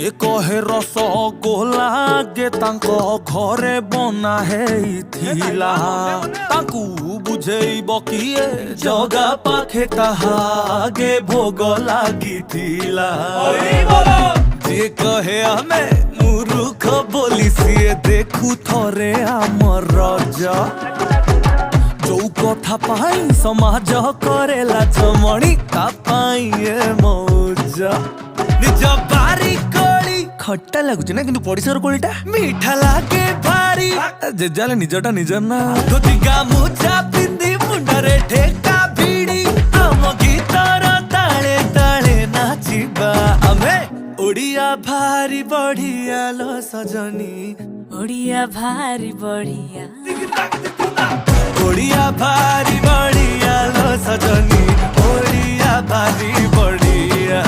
जे कहे रसगोला गे तांको घरे बना हेइथिला तांकू बुझेइब किए जगा पाखे ताहागे भोग लागिथिला जे कहे आमे मुरुख बोली सिए देखु थरे आमर रजा जो कथा पाई समाज करेला चमणी ता पाई ए मौजा निज बारी कोली खट्टा लागुच ना किंतु पड़िसार कोलीटा मीठा लागे भारी जेजाले निजटा निजर ना धोती गामुछा पिंदी मुंडरे ठेका भिड़ी आम गीतर ताले ताले नाचिबा आमे ओडिया भारी बढ़िया लो सजनी ओडिया भारी बढ़िया ओडिया भारी बढ़िया लो सजनी ओडिया भारी बढ़िया।